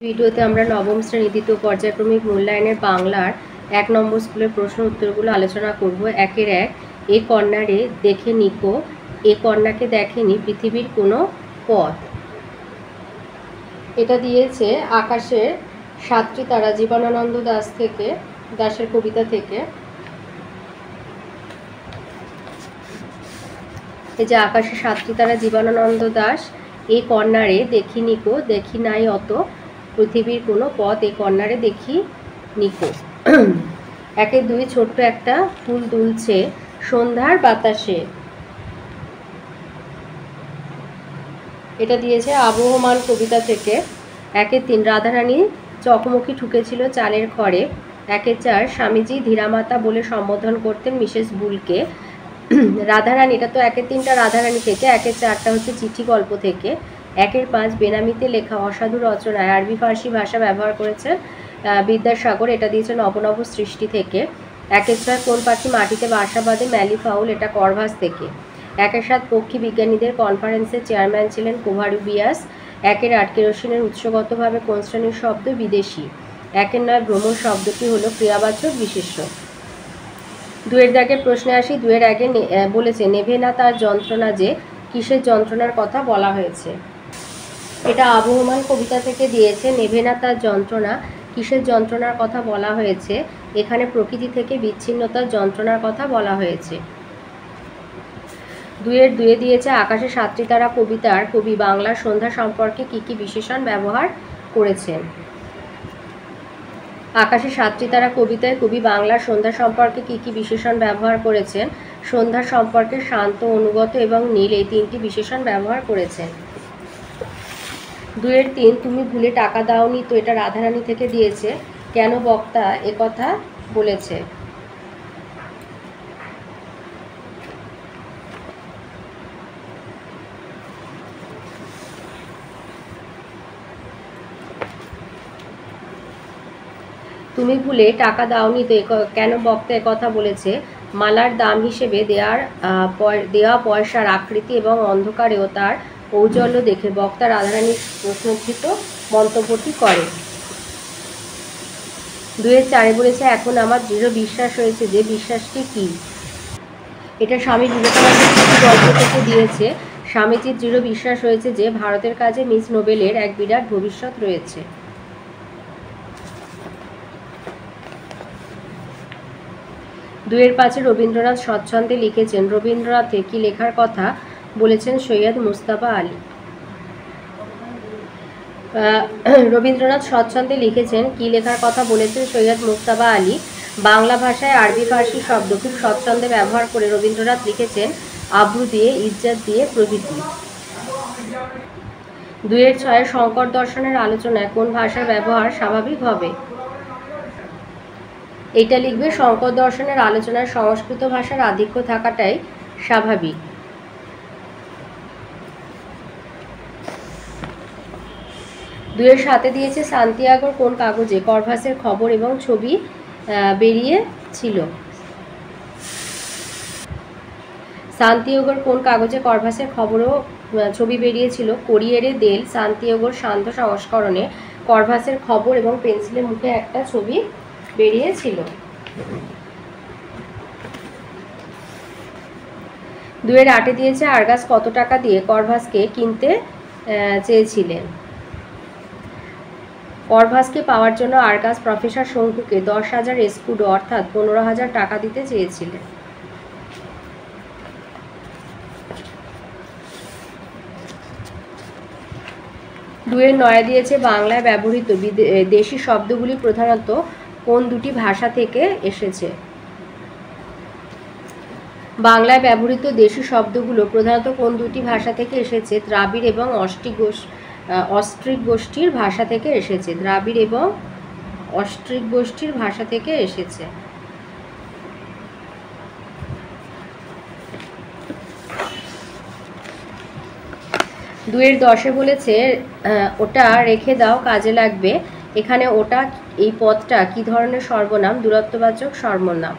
ভিডিওতে আমরা নবম শ্রেণী দ্বিতীয় পর্যায়ক্রমিক মূল্যায়নের বাংলার ১ নম্বর স্কুলের প্রশ্ন উত্তরগুলো আলোচনা করব। একের এক, এ কন্যারে দেখে নিকো, এ কন্যাকে দেখেনি পৃথিবীর কোনো পথ। এটা দিয়েছে আকাশের সাতটি তারা, জীবনানন্দ দাশের কবিতা থেকে। এই যে আকাশের সাতটি তারা, জীবনানন্দ দাশ। এই কন্যারে দেখি নিকো, দেখি নাই অত পৃথিবীর কোনো পথ, এই কন্যারে দেখি নিকো। একের দুই, ছোট্ট একটা ফুল দুলছে সন্ধ্যার বাতাসে। এটা দিয়েছে আবহমান কবিতা থেকে। একের তিন, রাধারানী চকমকি ঠুকেছিল চালের খড়ে। একের চার, স্বামীজি ধীরামাতা বলে সম্বোধন করতেন মিসেস বুলকে। রাধারানী, এটা তো একের তিনটা রাধারানী থেকে, একের চারটা হচ্ছে চিঠি গল্প থেকে। একের পাঁচ, বেনামিতে লেখা অসাধু রচনায় আরবি ফার্সি ভাষা ব্যবহার করেছে বিদ্যাসাগর, এটা দিয়েছে নবনব সৃষ্টি থেকে। একের ছয়, কোন পাখি মাটিতে বাসা বাঁধে, ম্যালিফাউল, এটা করভাস থেকে। একের সাত, পক্ষী বিজ্ঞানীদের কনফারেন্সের চেয়ারম্যান ছিলেন কোভারুবিয়াস। একের আট, কেরোসিনের উৎসগতভাবে কোন শ্রেণীর শব্দ, বিদেশি। একের নয়, ভ্রমণ শব্দটি হলো ক্রিয়াবাচক বিশেষ্য। দুয়ের দাগের প্রশ্নে আসি। দুয়ের আগে বলেছে নেভে না তার যন্ত্রণা, যে কিসের যন্ত্রণার কথা বলা হয়েছে। এটা আবহমান কবিতা থেকে দিয়েছে। নেভে না তার যন্ত্রণা, কিসের যন্ত্রণার কথা বলা হয়েছে। এখানে প্রকৃতি থেকে বিচ্ছিন্নতার যন্ত্রণার কথা বলা হয়েছে। দুয়ের দুয়ে দিয়েছে আকাশে সাতটি তারা কবিতার কবি বাংলার সন্ধ্যা সম্পর্কে কি কি বিশেষণ ব্যবহার করেছেন। আকাশে সাতটি তারা কবিতায় কবি বাংলার সন্ধ্যা সম্পর্কে কি কি বিশেষণ ব্যবহার করেছেন। সন্ধ্যা সম্পর্কে শান্ত, অনুগত এবং নীল, এই তিনটি বিশেষণ ব্যবহার করেছেন। দুয়ের তিন, তুমি ভুলে টাকা দাওনি, তো এটা রাধারানী থেকে দিয়েছে। কেন বক্তা একথা বলেছে। তুমি ভুলে টাকা দাওনি, তো কেন বক্তা একথা বলেছে। মালার দাম হিসেবে দেওয়া পয়সার আকৃতি এবং অন্ধকারেও তার ঔজ্জ্বল্য দেখে বক্তা রাধারানীর প্রশ্নোত্থিত মন্তব্যটি করে। দুয়ের চারে বলেছে এখন আমার দৃঢ় বিশ্বাস হয়েছে, যে বিশ্বাসটি কি। এটা স্বামী বিবেকানন্দের চিঠি গল্প থেকে দিয়েছে। স্বামীজির দৃঢ় বিশ্বাস হয়েছে যে ভারতের কাজে মিস নোবেলের এক বিরাট ভবিষ্যৎ রয়েছে। দুয়ের পাঁচে রবীন্দ্রনাথ স্বচ্ছন্দে লিখেছেন। রবীন্দ্রনাথের কি লেখার কথা বলেছেন সৈয়দ মুস্তাফা আলী। রবীন্দ্রনাথ স্বচ্ছন্দে লিখেছেন, কি লেখার কথা বলেছেন সৈয়দ মুস্তাফা আলী। বাংলা ভাষায় আরবি ফার্সি শব্দ খুব স্বচ্ছন্দে ব্যবহার করে রবীন্দ্রনাথ লিখেছেন আব্রু দিয়ে, ইজ্জত দিয়ে প্রভৃতি। দুয়ের ছয়ে, শঙ্কর দর্শনের আলোচনায় কোন ভাষার ব্যবহার স্বাভাবিক হবে। এটা লিখবে শঙ্কর দর্শনের আলোচনায় সংস্কৃত ভাষার আধিক্য থাকাটাই স্বাভাবিক। দুয়ের সাথে দিয়েছে সান্তিয়াগোর কোন কাগজে করভাসের খবর এবং ছবি বেরিয়েছিল। সান্তিয়াগোর কোন কাগজে করভাসের খবর ও ছবি বেরিয়েছিল। কোরিয়েরে দেল সান্তিয়াগোর শান্ত সংস্করণে করভাসের খবর এবং পেন্সিলের মুখে একটা ছবি বেরিয়েছিল। দুয়ের আটে দিয়েছে আর্গাস কত টাকা দিয়ে করভাসকে কিনতে চেয়েছিলেন। করভাসকে পাওয়ার জন্য আর্গাস প্রফেসর শঙ্কুকে 10,000 এস্কুডো অর্থাৎ 15,000 টাকা দিতে চেয়েছিলেন। দুয়ের নয় দিয়েছে বাংলায় ব্যবহৃত দেশি শব্দগুলি প্রধানত কোন দুটি ভাষা থেকে এসেছে। বাংলায় ব্যবহৃত দেশি শব্দগুলো প্রধানত কোন দুটি ভাষা থেকে এসেছে। দ্রাবিড় এবং অস্ট্রিক গোষ্ঠীর ভাষা থেকে এসেছে। দ্রাবিড় এবং অস্ট্রিক গোষ্ঠীর ভাষা থেকে এসেছে। দুয়ের দশে বলেছে ওটা রেখে দাও, কাজে লাগবে। এখানে ওটা, এই পদটা কি ধরনের সর্বনাম, দূরত্ববাচক সর্বনাম।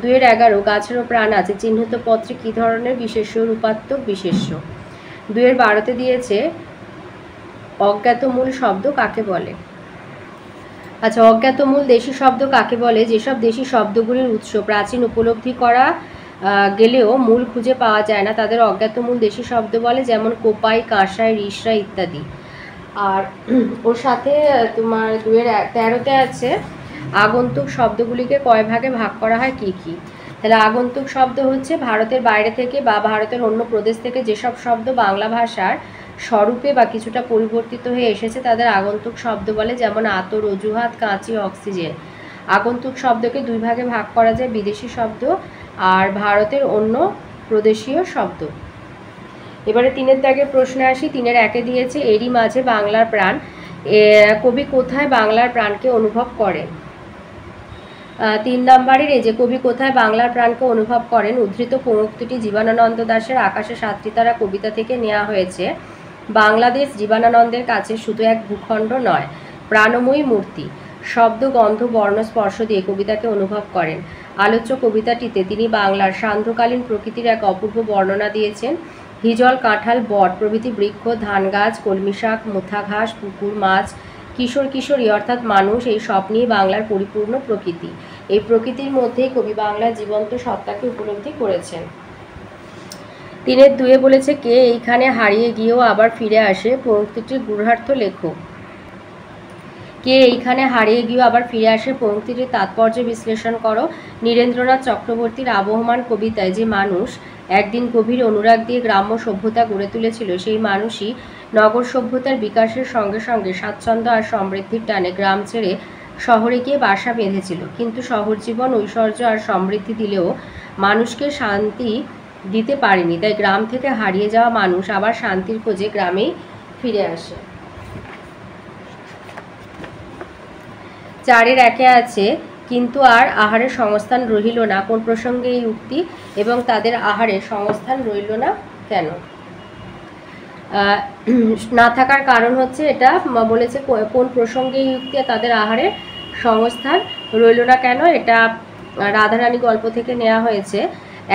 দুয়ের 11, গাছেরও প্রাণ আছে চিহ্নিত পত্রে কি ধরনের বিশেষ্য, রূপাত্মক বিশেষ্য। দুয়ের 12তে দিয়েছে অজ্ঞাতমূল শব্দ কাকে বলে? আচ্ছা, অজ্ঞাতমূল দেশি শব্দ কাকে বলে? যেসব দেশি শব্দগুলির উৎস প্রাচীন উপলব্ধি করা গেলেও মূল খুঁজে পাওয়া যায় না তাদের অজ্ঞাতমূল দেশি শব্দ বলে, যেমন কোপাই, কাঁসাই, রিসরা ইত্যাদি। আর ওর সাথে তোমার 2-13-তে আছে আগন্তুক শব্দগুলিকে কয় ভাগে ভাগ করা হয়, কি কি? তাহলে আগন্তুক শব্দ হচ্ছে ভারতের বাইরে থেকে বা ভারতের অন্য প্রদেশ থেকে যেসব শব্দ বাংলা ভাষার স্বরূপে বা কিছুটা পরিবর্তিত হয়ে এসেছে তাদের আগন্তুক শব্দ বলে, যেমন আতর, অজুহাত, কাঁচি, অক্সিজেন। আগন্তুক শব্দকে 2 ভাগে ভাগ করা যায়, বিদেশি শব্দ আর ভারতের অন্য প্রদেশীয় শব্দ। এবারে 3-এর দাগের প্রশ্নে আসি। 3-এর 1-এ দিয়েছে এরই মাঝে বাংলার প্রাণ। কবি কোথায় বাংলার প্রাণকে অনুভব করেন? 3 নম্বরের এই যে কবি কোথায় বাংলার প্রাণকে অনুভব করেন উদ্ধৃত পঙ্ক্তিটি জীবনানন্দ দাশের আকাশে 7টি তারা কবিতা থেকে নেওয়া হয়েছে। বাংলাদেশ জীবনানন্দের কাছে শুধু এক ভূখণ্ড নয়, প্রাণময়ী মূর্তি। শব্দ, গন্ধ, বর্ণ, স্পর্শ দিয়ে কবিতাকে অনুভব করেন। আলোচ্য কবিতাটিতে তিনি বাংলার সান্ধ্যকালীন প্রকৃতির এক অপূর্ব বর্ণনা দিয়েছেন। হিজল, কাঁঠাল, বট প্রভৃতি বৃক্ষ, ধান গাছ, কলমি শাক, মুথা ঘাস, পুকুর, মাছ, কিশোর কিশোরী অর্থাৎ মানুষ, এই সব নিয়ে বাংলার পরিপূর্ণ প্রকৃতি। এই প্রকৃতির মধ্যেই কবি বাংলার জীবন্ত সত্তাকে উপলব্ধি করেছেন। 3-এর 2-এ বলেছে কে এইখানে হারিয়ে গিয়েও আবার ফিরে আসে, পঙ্ক্তিটির গূঢ়ার্থ লেখো। কে এইখানে হারিয়ে গিয়েও আবার ফিরে আসে পঙ্ক্তিটির তাৎপর্য বিশ্লেষণ করো। নীরেন্দ্রনাথ চক্রবর্তীর আবহমান কবিতায় যে মানুষ একদিন গভীর অনুরাগ দিয়ে গ্রাম্য সভ্যতা গড়ে তুলেছিল, সেই মানুষই নগর সভ্যতার বিকাশের সঙ্গে সঙ্গে স্বাচ্ছন্দ্য আর সমৃদ্ধির টানে গ্রাম ছেড়ে শহরে গিয়ে বাসা বেঁধেছিল। কিন্তু শহর জীবন ঐশ্বর্য আর সমৃদ্ধি দিলেও মানুষকে শান্তি দিতে পারেনি, তাই গ্রাম থেকে হারিয়ে যাওয়া মানুষ আবার শান্তির খোঁজে গ্রামেই ফিরে আসে। 4-এর 1-এ আছে কিন্তু আর আহারের সংস্থান রহিল না, কোন প্রসঙ্গে এই উক্তি এবং তাদের আহারের সংস্থান রইল না কেন? না থাকার কারণ হচ্ছে এটা বলেছে কোন প্রসঙ্গে এই উক্তি তাদের আহারের সংস্থান রইল না কেন, এটা রাধারানী গল্প থেকে নেওয়া হয়েছে।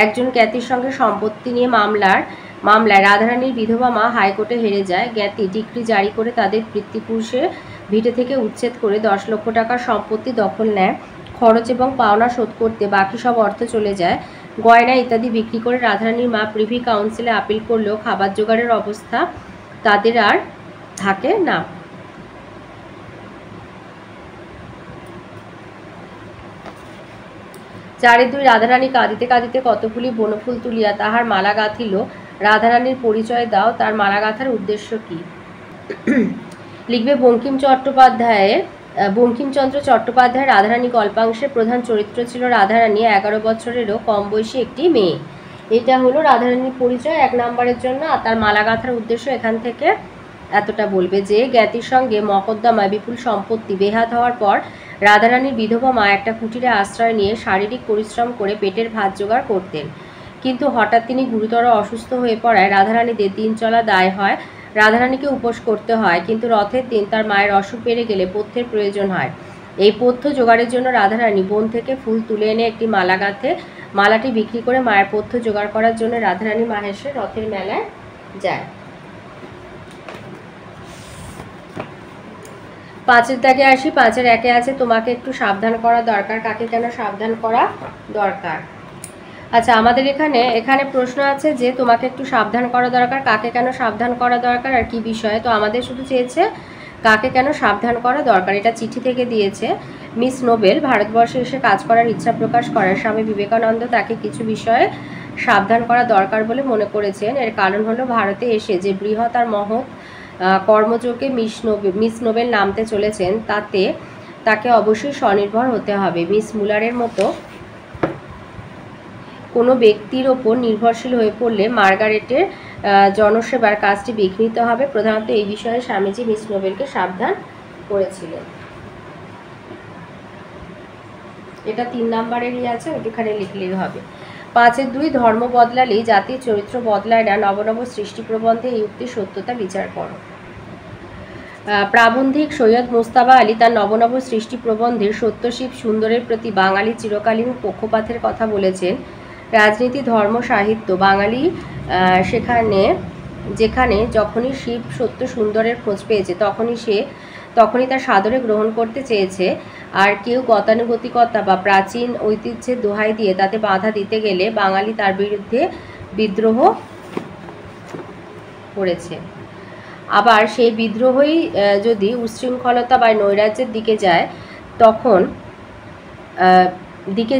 একজন জ্ঞাতির সঙ্গে সম্পত্তি নিয়ে মামলায় রাধারানীর বিধবা মা হাইকোর্টে হেরে যায়। জ্ঞাতি ডিক্রি জারি করে তাদের পিতৃপুরুষের ভিটে থেকে উচ্ছেদ করে 10 লক্ষ টাকার সম্পত্তি দখল নেয়। খরচ এবং পাওনা শোধ করতে বাকি সব অর্থ চলে যায়। গয়না ইত্যাদি বিক্রি করে রাধারানীর মা প্রিভি কাউন্সিলে আপিল করলেও খাবার জোগাড়ের অবস্থা তাদের আর থাকে না। চারিদুই রাধারানী কাঁদিতে কাঁদিতে কতগুলি বনফুল তুলিয়া তাহার মালা গাঁথিল। রাধারানীর পরিচয় দাও, তার মালা গাঁথার উদ্দেশ্য কি? লিখবে বঙ্কিমচন্দ্র চট্টোপাধ্যায় রাধারানী গল্পাংশের প্রধান চরিত্র ছিল রাধারানী, 11 বছরেরও কম বয়সী একটি মেয়ে। এটা হলো রাধারানীর পরিচয় 1 নম্বরের জন্য। আর তার মালা গাঁথার উদ্দেশ্য এখান থেকে এতটা বলবে যে জ্ঞাতির সঙ্গে মকদ্দমায় বিপুল সম্পত্তি বেহাত হওয়ার পর রাধারানীর বিধবা মা একটা কুটিরে আশ্রয় নিয়ে শারীরিক পরিশ্রম করে পেটের ভাত জোগাড় করতেন। কিন্তু হঠাৎ তিনি গুরুতর অসুস্থ হয়ে পড়ায় রাধারানীদের দিন চলা দায় হয়। রাধারানীকে উপোস করতে হয়, কিন্তু রথের দিন তার মায়ের অসুখ বেড়ে গেলে পথ্যের প্রয়োজন হয়। এই পথ্য জোগাড়ের জন্য রাধারানী বন থেকে ফুল তুলে এনে একটি মালা গাঁথে। মালাটি বিক্রি করে মায়ের পথ্য জোগাড় করার জন্য রাধারানী মাহেশ্বর রথের মেলায় যায়। 5-এর দাগে আসি। 5-এর 1-এ আছে তোমাকে একটু সাবধান করা দরকার। কাকে কেন সাবধান করা দরকার? আচ্ছা, আমাদের এখানে প্রশ্ন আছে যে তোমাকে একটু সাবধান করা দরকার, কাকে কেন সাবধান করা দরকার আর কি বিষয়ে। তো আমাদের শুধু চেয়েছে কাকে কেন সাবধান করা দরকার। এটা চিঠি থেকে দিয়েছে। মিস নোবেল ভারতবর্ষে এসে কাজ করার ইচ্ছা প্রকাশ করেন। স্বামী বিবেকানন্দ তাকে কিছু বিষয়ে সাবধান করা দরকার বলে মনে করেছেন। এর কারণ হলো ভারতে এসে যে বৃহৎ আর মহৎ কর্মযোগে মিস নোবেল নামতে চলেছেন, তাতে তাকে অবশ্যই স্বনির্ভর হতে হবে। মিস মুলারের মতো কোনো ব্যক্তির ওপর নির্ভরশীল হয়ে পড়লে মার্গারেটের জনসেবার কাজটি বিঘ্নিত হবে। প্রধানত এই বিষয়ে স্বামীজি মিস নোবেলকে সাবধান করেছিলেন। এটা 3 নম্বরেরই আছে, ওইখানে লিখলেই হবে। 5-এর 2 ধর্ম বদলালেই জাতির চরিত্র বদলায় না, নব নব সৃষ্টি প্রবন্ধে এই উক্তির সত্যতা বিচার করো। প্রাবন্ধিক সৈয়দ মুস্তাবা আলী তার নবনব সৃষ্টি প্রবন্ধের সত্যশিব সুন্দরের প্রতি বাঙালি চিরকালীন পক্ষপাতের কথা বলেছেন। রাজনীতি, ধর্ম, সাহিত্য বাঙালি সেখানে যেখানে যখনই শিব সত্য সুন্দরের খোঁজ পেয়েছে তখনই তার সাদরে গ্রহণ করতে চেয়েছে, আর কেউ গতানুগতিকতা বা প্রাচীন ঐতিহ্যের দোহাই দিয়ে তাতে বাধা দিতে গেলে বাঙালি তার বিরুদ্ধে বিদ্রোহ করেছে। আবার সেই বিদ্রোহই যদি উচ্ছৃঙ্খলতা বা নৈরাজ্যের দিকে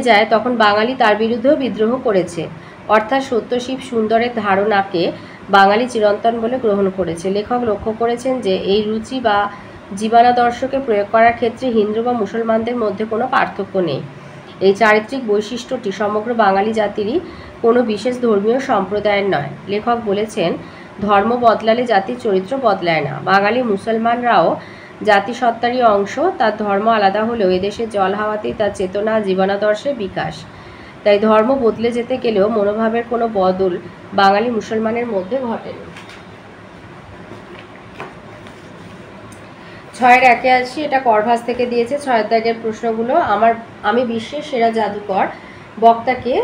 যায় তখন বাঙালি তার বিরুদ্ধেও বিদ্রোহ করেছে। অর্থাৎ সত্য শিব সুন্দরের ধারণাকে বাঙালি চিরন্তন বলে গ্রহণ করেছে। লেখক লক্ষ্য করেছেন যে এই রুচি বা জীবনাদর্শকে প্রয়োগ করার ক্ষেত্রে হিন্দু বা মুসলমানদের মধ্যে কোনো পার্থক্য নেই। এই চারিত্রিক বৈশিষ্ট্যটি সমগ্র বাঙালি জাতিরই কোনো বিশেষ ধর্মীয় সম্প্রদায়ের নয়। লেখক বলেছেন, ধর্ম বদলালে জাতির চরিত্র বদলায় না। বাঙালি মুসলমানরাও জাতিসত্তারই অংশ, তার ধর্ম আলাদা হলেও এদেশের জল হাওয়াতেই তার চেতনা জীবনাদর্শের বিকাশ। তাই ধর্ম বদলে যেতে গেলেও মনোভাবের কোনো বদল বাঙালি মুসলমানের মধ্যে ঘটেনি। 6-এর 1-এ আসি, এটা করভাস থেকে দিয়েছে। 6-এর দাগের প্রশ্নগুলো, আমি বিশ্বের সেরা জাদুকর বক্তাকে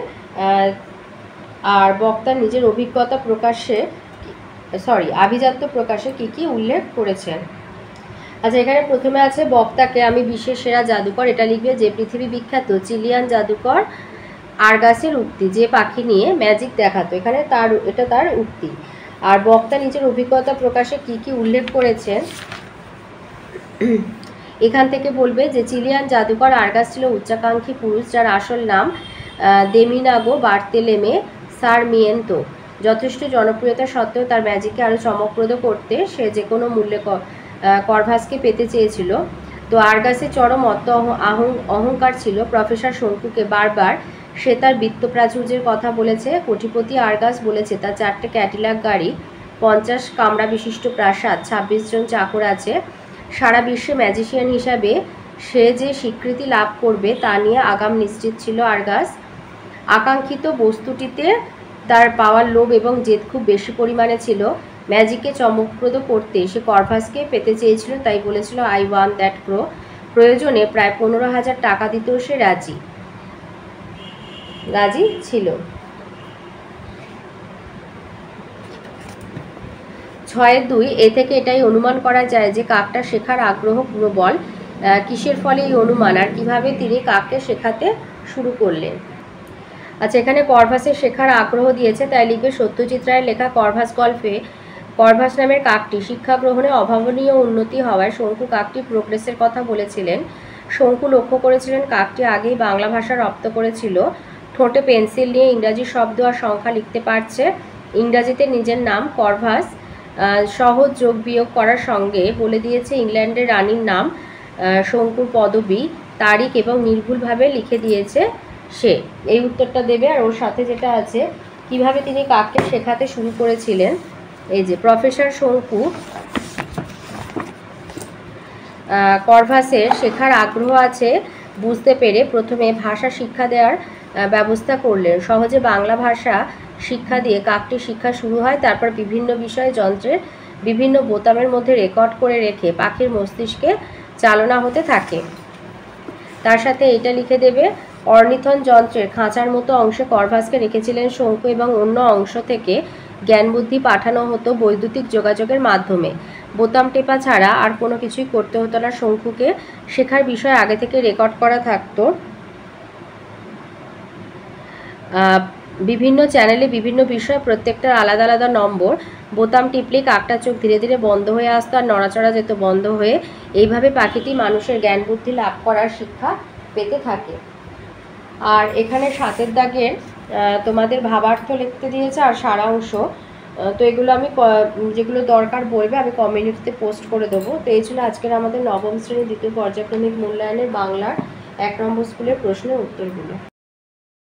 আর বক্তার নিজের অভিজ্ঞতা প্রকাশে আভিজাত্য প্রকাশে কি উল্লেখ করেছেন। আচ্ছা, এখানে প্রথমে আছে বক্তাকে আমি বিশ্বের সেরা জাদুকর, এটা লিখবে যে পৃথিবী বিখ্যাত চিলিয়ান জাদুকর আরগাসের উক্তি, যে পাখি নিয়ে ম্যাজিক দেখাতো, এখানে এটা তার উক্তি। আর বক্তা নিজের অভিজ্ঞতা প্রকাশে কি উল্লেখ করেছেন, এখান থেকে বলবে যে চিলিয়ান জাদুকর আরগাস ছিল উচ্চাকাঙ্ক্ষী পুরুষ, যার আসল নাম দেমিনাগো বার্তেলেমে সারমিয়েন্তো। যথেষ্ট জনপ্রিয়তা সত্ত্বেও তার ম্যাজিককে আরও চমকপ্রদ করতে সে যে কোনো মূল্যে করভাসকে পেতে চেয়েছিল। তো আরগাসের চরম অহংকার ছিল। প্রফেসর শঙ্কুকে বারবার সে তার বিত্ত প্রাচুর্যের কথা বলেছে। কোটিপতি আরগাস বলেছে তার 4টে ক্যাডিলাক গাড়ি, 50 কামরা বিশিষ্ট প্রাসাদ, 26 জন চাকর আছে। সারা বিশ্বে ম্যাজিশিয়ান হিসাবে সে যে স্বীকৃতি লাভ করবে তা নিয়ে আগাম নিশ্চিত ছিল আরগাস। আকাঙ্ক্ষিত বস্তুটিতে তার পাওয়ার লোভ এবং জেদ খুব বেশি পরিমাণে ছিল। ম্যাজিককে চমকপ্রদ করতে সে করভাসকে পেতে চেয়েছিল, তাই বলেছিল আই ওয়ান্ট দ্যাট ক্রো। প্রয়োজনে প্রায় 15,000 টাকা দিতেও সে রাজি ছিল। 6-এর 2, এ থেকে এটাই অনুমান করা যায় যে কাকটা শেখার আগ্রহ প্রবল। কিসের ফলে এই অনুমান, আর কিভাবে তিনি কাককে শেখাতে শুরু করলেন। আচ্ছা, এখানে করভাসের শেখার আগ্রহ দিয়েছে, তাই লিখবে সত্যজিৎ রায়ের লেখা করভাস গল্পে করভাস নামের কাকটি শিক্ষা গ্রহণে অভাবনীয় উন্নতি হওয়ায় শঙ্কু কাকটি প্রোগ্রেসের কথা বলেছিলেন। শঙ্কু লক্ষ্য করেছিলেন কাকটি আগেই বাংলা ভাষা রপ্ত করেছিল, ঠোঁটে পেন্সিল নিয়ে ইংরাজি শব্দ আর সংখ্যা লিখতে পারছে। ইংরাজিতে নিজের নাম করভাস সহজ যোগ বিয়োগ করার সঙ্গে বলে দিয়েছে ইংল্যান্ডের রানীর নাম, শঙ্কুর পদবী, তারিখ এবং নির্ভুলভাবে লিখে দিয়েছে সে। এই উত্তরটা দেবে। আর ওর সাথে যেটা আছে কিভাবে তিনি কাককে শেখাতে শুরু করেছিলেন, এই যে প্রফেসর শঙ্কু করভাসের শেখার আগ্রহ আছে বুঝতে পেরে প্রথমে ভাষা শিক্ষা দেওয়ার ব্যবস্থা করলেন। সহজে বাংলা ভাষা শিক্ষা দিয়ে কাকটি শিক্ষা শুরু হয়। তারপর বিভিন্ন বিষয় যন্ত্রের বিভিন্ন বোতামের মধ্যে রেকর্ড করে রেখে পাখির মস্তিষ্কে চালনা হতে থাকে। তার সাথে এটা লিখে দেবে অর্নিথন যন্ত্রের খাঁচার মতো অংশে করভাসকে রেখেছিলেন শঙ্কু, এবং অন্য অংশ থেকে জ্ঞান বুদ্ধি পাঠানো হতো বৈদ্যুতিক যোগাযোগের মাধ্যমে। বোতাম টেপা ছাড়া আর কোনো কিছুই করতে হতো না শঙ্কুকে। শেখার বিষয় আগে থেকে রেকর্ড করা থাকতো। বিভিন্ন চ্যানেলে বিভিন্ন বিষয়, প্রত্যেকটার আলাদা আলাদা নম্বর। বোতাম টিপলে কাকটার চোখ ধীরে ধীরে বন্ধ হয়ে আসতো আর নড়াচড়া যেত বন্ধ হয়ে। এইভাবে পাখিটি মানুষের জ্ঞান বুদ্ধি লাভ করার শিক্ষা পেতে থাকে। আর এখানে 7-এর দাগের তোমাদের ভাবার্থ লিখতে দিয়েছে আর সারাংশ। তো এগুলো আমি যেগুলো দরকার বলবে আমি কমিউনিটিতে পোস্ট করে দেবো। তো এই ছিল আজকের আমাদের 9ম শ্রেণীর দ্বিতীয় পর্যায়ক্রমিক মূল্যায়নের বাংলার 1 নম্বর স্কুলের প্রশ্নের উত্তরগুলো।